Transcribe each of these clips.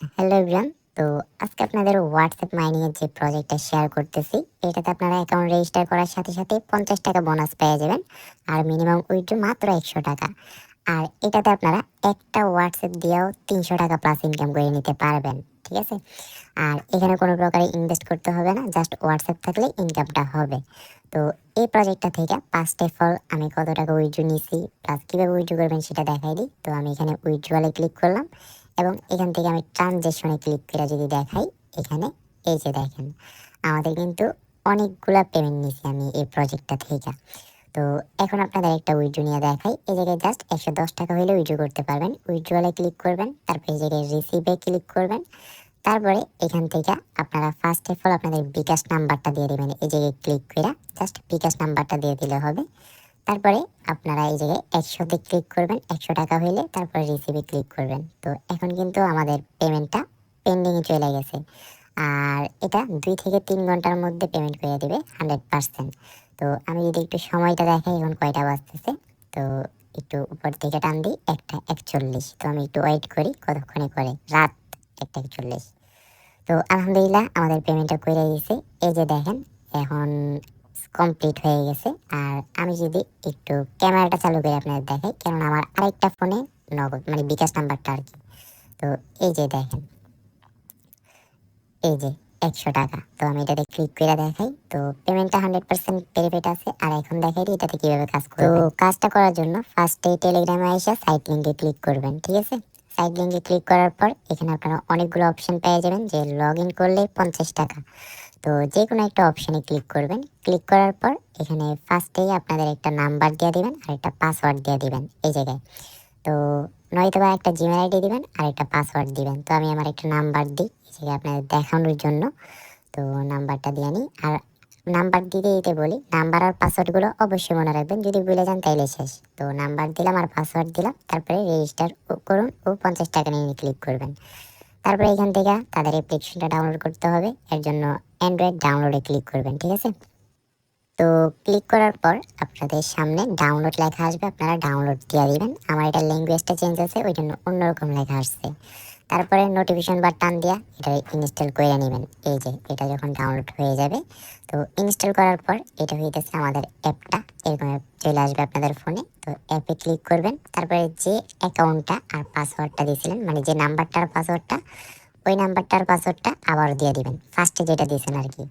Hello everyone. তো আজকে আপনাদের হোয়াটসঅ্যাপ মাইনিং এর যে প্রজেক্টটা শেয়ার করতেছি, এটাতে আপনারা অ্যাকাউন্ট রেজিস্টার করার সাথে সাথে 50 টাকা বোনাস পেয়ে যাবেন। আর মিনিমাম উইথড্র মাত্র 100 টাকা। আর এটাতে আপনারা একটা হোয়াটসঅ্যাপ দিয়েও 300 টাকা প্লাস ইনকাম করে নিতে পারবেন। ঠিক আছে? আর এখানে কোনো প্রকারে ইনভেস্ট করতে হবে না, জাস্ট হোয়াটসঅ্যাপ থাকলে ইনকামটা হবে। তো এই প্রজেক্টটা থেকে ফার্স্ট অফ অল আমি কত টাকা উইথড্র নিছি প্লাস কীভাবে উইথড্র করবেন সেটা দেখাই দিই। তো আমি এখানে উইথড্রলে ক্লিক করলাম এবং এখান থেকে আমি ট্রানজ্যাকশনে ক্লিক করে যদি দেখাই, এখানে এই যে দেখেন আমাদের কিন্তু অনেকগুলা পেমেন্ট নিছি আমি এই প্রজেক্টটা থেকে। তো এখন আপনাদের একটা উইথড্র নিয়ে দেখাই। এই জায়গায় জাস্ট 110 টাকা হলে উইথড্র করতে পারবেন। উইথড্রলে ক্লিক করবেন, তারপর এই জায়গায় রিসিভে ক্লিক করবেন। তারপরে এখান থেকে আপনারা ফার্স্ট অফ অল আপনাদের বিকাশ নাম্বারটা দিয়ে দিবেন। এই জায়গায় ক্লিক করে জাস্ট বিকাশ নাম্বারটা দিয়ে দিলে হবে। তারপরে আপনারা এই জায়গায় 100 তে ক্লিক করবেন, 100 টাকা হইলে তারপরে রিসিভে ক্লিক করবেন। তো এখন কিন্তু আমাদের পেমেন্টটা পেন্ডিং এ চলে গেছে। আর এটা 2 থেকে 3 ঘন্টার মধ্যে পেমেন্ট করে দিবে 100%। তো আমি যদি একটু সময়টা দেখাই এখন কয়টা বাজতেছে, তো একটু উপর থেকে টান দিই 1টা 41। তো আমি একটু ওয়েট করি কতক্ষণে করে, রাত 1টা 41। তো আলহামদুলিল্লাহ আমাদের পেমেন্টটা কইরা দিয়েছে। এই যে দেখেন এখন কমপ্লিট হয়ে গেছে। আর আমি যদি একটু ক্যামেরাটা চালু করে আপনাদের দেখাই, কারণ আমার আরেকটা ফোনে নগদ মানে বিকাশ নাম্বারটা আর কি। তো এই যে দেখেন, এই যে 100 টাকা। তো আমি এটাতে ক্লিক করে দেখাই। তো পেমেন্টটা 100% ভেরিফাইড আছে। আর এখন দেখাই দিই এটাতে কিভাবে কাজ করবে। তো কাজটা করার জন্য ফার্স্টে টেলিগ্রামে আইসা সাইট লিংকে ক্লিক করবেন। ঠিক আছে? সাইট লিংকে ক্লিক করার পর এখানে আপনারা অনেকগুলো অপশন পেয়ে যাবেন, যে লগ ইন করলে 50 টাকা। তো যে কোনো একটা অপশনে ক্লিক করবেন। ক্লিক করার পর এখানে ফার্স্টেই আপনাদের একটা নাম্বার দিয়ে দিবেন আর একটা পাসওয়ার্ড দিয়ে দিবেন এই জায়গায়। তো নয়তোবা একটা জিমেল আইডি দিবেন আর একটা পাসওয়ার্ড দিবেন। তো আমি আমার একটা নাম্বার দিই এই জায়গায় আপনাদের দেখানোর জন্য। তো নাম্বারটা দিয়ে নিই। আর নাম্বার দিতে দিতে বলি, নাম্বার আর পাসওয়ার্ডগুলো অবশ্যই মনে রাখবেন, যদি ভুলে যান তাইলে শেষ। তো নাম্বার দিলাম আর পাসওয়ার্ড দিলাম, তারপরে রেজিস্টার করুন ও 50 টাকা নিয়ে ক্লিক করবেন। তারপরে এখান থেকে তাদের অ্যাপ্লিকেশনটা ডাউনলোড করতে হবে, এর জন্য অ্যান্ড্রয়েড ডাউনলোডে ক্লিক করবেন। ঠিক আছে? তো ক্লিক করার পর আপনাদের সামনে ডাউনলোড লেখা আসবে, আপনারা ডাউনলোড দিয়ে দিবেন। আমার এটা ল্যাঙ্গুয়েজটা চেঞ্জ আছে, ওই জন্য অন্যরকম লেখা আসছে। তারপরে নোটিফিকেশন বার টান দিয়া এটা ইনস্টল করে নেবেন। এই যে এটা যখন ডাউনলোড হয়ে যাবে, তো ইনস্টল করার পর এটা হইতেছে আমাদের অ্যাপটা, এরকম অ্যাপ চলে আসবে আপনাদের ফোনে। তো অ্যাপে ক্লিক করবেন, তারপরে যে অ্যাকাউন্টটা আর পাসওয়ার্ডটা দিয়েছিলেন, মানে যে নাম্বারটা আর পাসওয়ার্ডটা, ওই নাম্বারটার পাসওয়ার্ডটা আবার দিয়ে দিবেন, ফার্স্টে যেটা দিয়েছেন আর কি।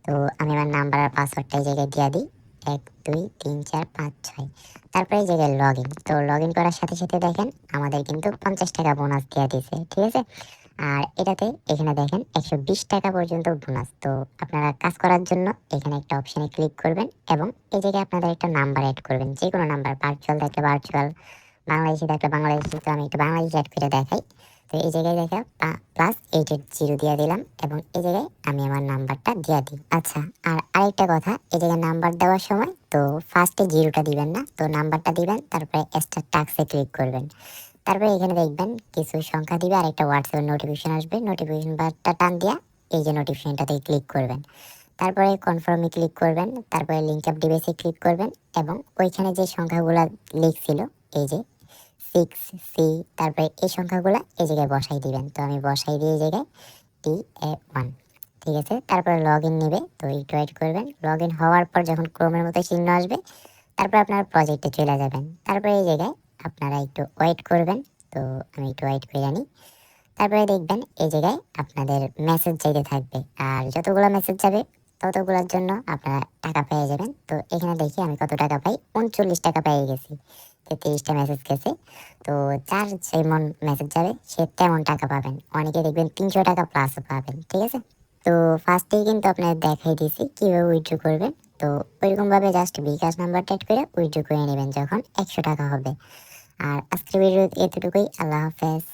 তো আমি আমার নাম্বার আর পাসওয়ার্ডটা এই জায়গায় দিয়ে দিই, 1 2 3 4 5 6। তারপরে এই জায়গায় লগ ইন। তো লগ ইন করার সাথে সাথে দেখেন আমাদের কিন্তু 50 টাকা বোনাস দিয়ে দিয়েছে। ঠিক আছে? আর এটাতে এখানে দেখেন 120 টাকা পর্যন্ত বোনাস। তো আপনারা কাজ করার জন্য এখানে একটা অপশানে ক্লিক করবেন এবং এই জায়গায় আপনাদের একটা নাম্বার অ্যাড করবেন, যে কোনো নাম্বার, ভার্চুয়াল থাকলে ভার্চুয়াল, বাংলাদেশি থাকলে বাংলাদেশি। তো আমি একটু বাংলাদেশি অ্যাড করে দেখাই। তো এই জায়গায় দেখা +880 দিয়ে দিলাম এবং এই জায়গায় আমি আমার নাম্বারটা দিয়ে দিই। আচ্ছা, আর আরেকটা কথা, এই জায়গায় নাম্বার দেওয়ার সময় তো ফার্স্টে জিরোটা দিবেন না, তো নাম্বারটা দিবেন, তারপরে স্টার টাক্সে ক্লিক করবেন। তারপরে এখানে দেখবেন কিছু সংখ্যা দিবে আর একটা হোয়াটসঅ্যাপ নোটিফিকেশন আসবে, নোটিফিকেশন বারটা টান দিয়া এই যে নোটিফিকেশনটাতে ক্লিক করবেন। তারপরে কনফার্মে ক্লিক করবেন, তারপরে লিঙ্ক আপ ডিভাইসে ক্লিক করবেন এবং ওইখানে যে সংখ্যাগুলো লিখছিল, এই যে 6C, তারপরে এই সংখ্যাগুলো এই জায়গায় বসাই দিবেন। তো আমি বসাই দিয়ে এই জায়গায় TA1। ঠিক আছে? তারপরে লগ ইন নেবে, তো একটু ওয়েট করবেন। লগ ইন হওয়ার পর যখন ক্রোমের মতো চিহ্ন আসবে, তারপর আপনার প্রজেক্টে চলে যাবেন। তারপরে এই জায়গায় আপনারা একটু ওয়েট করবেন। তো আমি একটু ওয়েট করে নিই। তারপরে দেখবেন এই জায়গায় আপনাদের মেসেজ চাইতে থাকবে, আর যতগুলো মেসেজ যাবে ততগুলোর জন্য আপনারা টাকা পেয়ে যাবেন। তো এখানে দেখি আমি কত টাকা পাই, 39 টাকা পেয়ে গেছি। 33টা মেসেজ গেছে। তো যার যেমন মেসেজ যাবে সে তেমন টাকা পাবেন। অনেকে দেখবেন 300 টাকা প্লাস পাবেন। ঠিক আছে? তো ফার্স্টেই কিন্তু আপনাদের দেখাই দিয়েছি কিভাবে উইথড্র করবেন। তো ওইরকম ভাবে জাস্ট বিকাশ নাম্বার টাইপ করে উইথড্র করে নেবেন যখন 100 টাকা হবে। আর আজকের ভিডিও এতটুকুই। আল্লাহ হাফেজ।